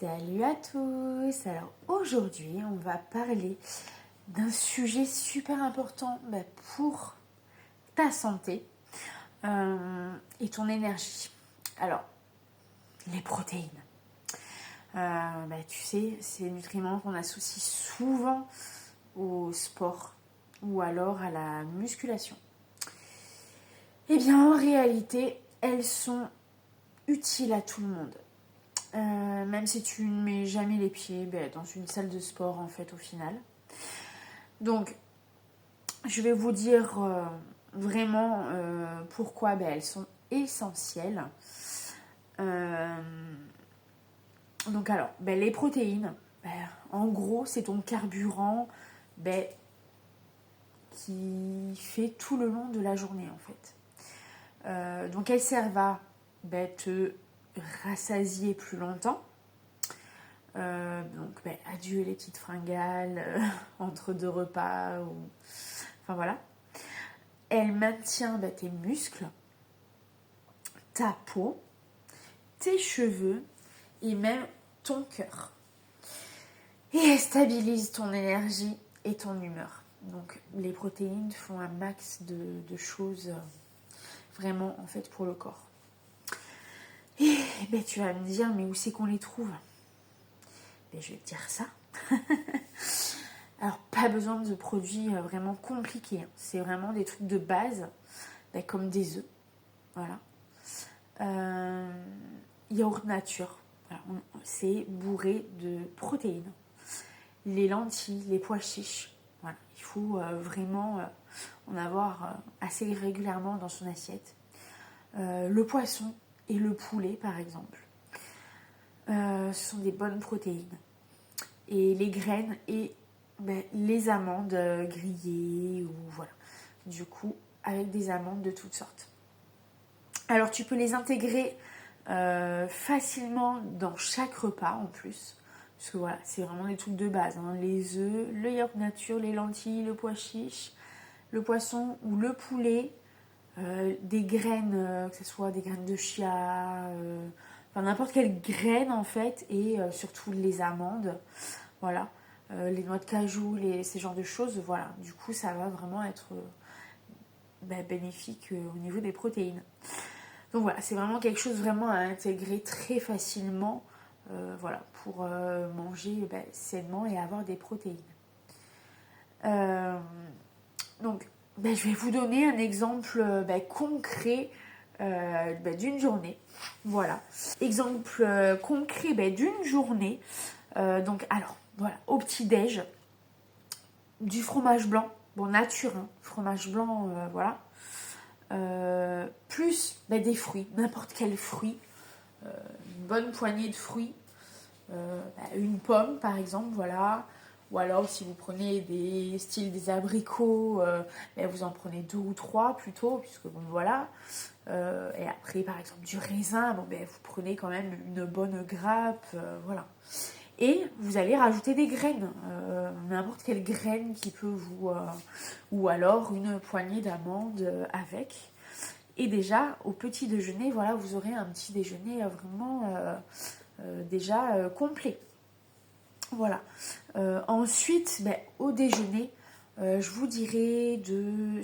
Salut à tous. Alors aujourd'hui on va parler d'un sujet super important pour ta santé et ton énergie. Alors les protéines. Tu sais, c'est des nutriments qu'on associe souvent au sport ou alors à la musculation. Eh bien en réalité elles sont utiles à tout le monde. Même si tu ne mets jamais les pieds dans une salle de sport en fait au final. Donc je vais vous dire vraiment pourquoi elles sont essentielles. Donc alors, les protéines, en gros c'est ton carburant qui fait tout le long de la journée en fait. Donc elles servent à te rassasier plus longtemps. Adieu les petites fringales entre deux repas enfin voilà. Elle maintient tes muscles, ta peau, tes cheveux et même ton cœur. Et elle stabilise ton énergie et ton humeur. Donc les protéines font un max de choses vraiment en fait pour le corps. Et tu vas me dire, mais où c'est qu'on les trouve ? Je vais te dire ça. Alors, pas besoin de produits vraiment compliqués. C'est vraiment des trucs de base, comme des œufs. Voilà. Yaourt nature. Voilà. C'est bourré de protéines. Les lentilles, les pois chiches. Voilà. Il faut vraiment en avoir assez régulièrement dans son assiette. Le poisson et le poulet, par exemple. Ce sont des bonnes protéines. Et les graines et les amandes grillées ou voilà. Du coup, avec des amandes de toutes sortes. Alors, tu peux les intégrer facilement dans chaque repas en plus. Parce que voilà, c'est vraiment des trucs de base. Les œufs, le yaourt nature, les lentilles, le pois chiche, le poisson ou le poulet. Des graines, que ce soit des graines de chia, n'importe quelle graine en fait, et surtout les amandes, voilà, les noix de cajou, ces genres de choses, voilà, du coup ça va vraiment être bénéfique au niveau des protéines. Donc voilà, c'est vraiment quelque chose vraiment à intégrer très facilement, voilà, pour manger sainement et avoir des protéines. Donc je vais vous donner un exemple concret d'une journée. Voilà. Exemple concret d'une journée. Donc, alors, voilà, au petit-déj, du fromage blanc, nature, fromage blanc, voilà. Plus des fruits, n'importe quel fruit. Une bonne poignée de fruits. Une pomme, par exemple, voilà. Ou alors, si vous prenez des abricots, vous en prenez 2 ou 3 plutôt, puisque voilà. Et après, par exemple, du raisin, vous prenez quand même une bonne grappe, voilà. Et vous allez rajouter des graines, n'importe quelle graine qui peut vous... ou alors une poignée d'amandes avec. Et déjà, au petit déjeuner, voilà, vous aurez un petit déjeuner vraiment déjà complet. Voilà. Ensuite, au déjeuner, je vous dirais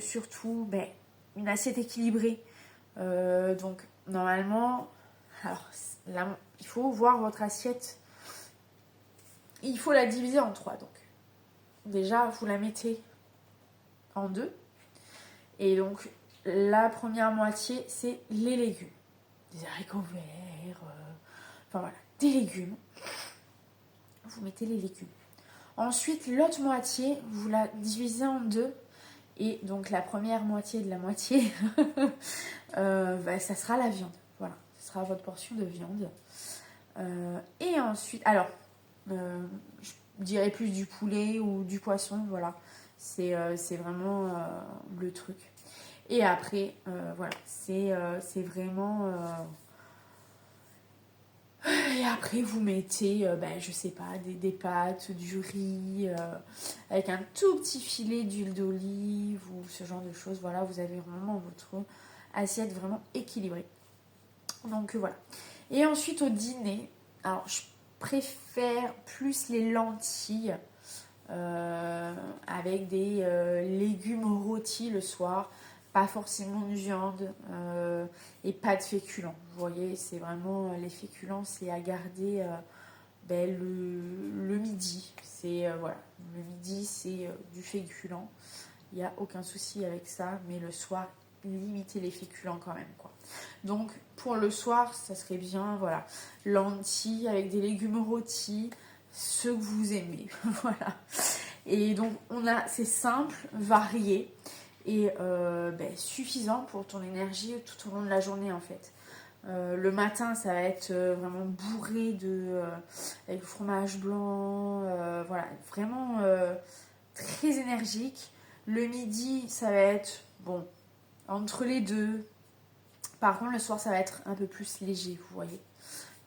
surtout une assiette équilibrée. Donc, normalement, alors, là, il faut voir votre assiette. Il faut la diviser en 3. Donc, déjà, vous la mettez en 2. Et donc, la première moitié, c'est les légumes. Des haricots verts, enfin voilà, des légumes. Vous mettez les légumes. Ensuite, l'autre moitié, vous la divisez en 2. Et donc, la première moitié de la moitié, ça sera la viande. Voilà, ce sera votre portion de viande. Et ensuite, alors, je dirais plus du poulet ou du poisson, voilà. C'est vraiment le truc. Et après, voilà, c'est vraiment... Et après, vous mettez, je sais pas, des pâtes, du riz, avec un tout petit filet d'huile d'olive ou ce genre de choses. Voilà, vous avez vraiment votre assiette vraiment équilibrée. Donc voilà. Et ensuite, au dîner, alors je préfère plus les lentilles avec des légumes rôtis le soir, pas forcément de viande et pas de féculents. Vous voyez, c'est vraiment les féculents, c'est à garder le midi. C'est voilà, le midi c'est du féculent. Il n'y a aucun souci avec ça, mais le soir, limiter les féculents quand même, quoi. Donc pour le soir, ça serait bien, voilà, lentilles avec des légumes rôtis, ceux que vous aimez, voilà. Et donc c'est simple, varié et suffisant pour ton énergie tout au long de la journée en fait. Le matin, ça va être vraiment bourré avec le fromage blanc, voilà, vraiment très énergique. Le midi, ça va être bon entre les deux. Par contre, le soir, ça va être un peu plus léger, vous voyez.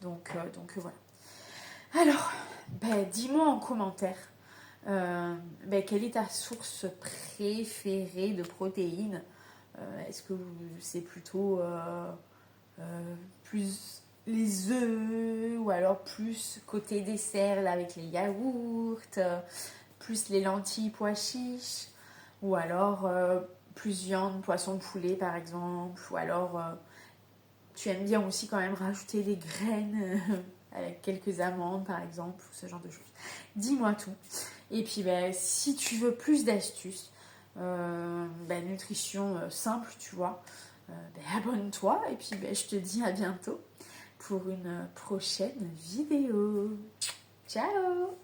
Donc voilà. Alors, dis-moi en commentaire quelle est ta source préférée de protéines. Est-ce que c'est plutôt plus les œufs ou alors plus côté dessert là, avec les yaourts, plus les lentilles pois chiches ou alors plus viande, poisson, poulet par exemple, ou alors tu aimes bien aussi quand même rajouter des graines avec quelques amandes par exemple, ce genre de choses. Dis-moi tout. Et puis si tu veux plus d'astuces, nutrition simple, tu vois, abonne-toi et puis je te dis à bientôt pour une prochaine vidéo. Ciao!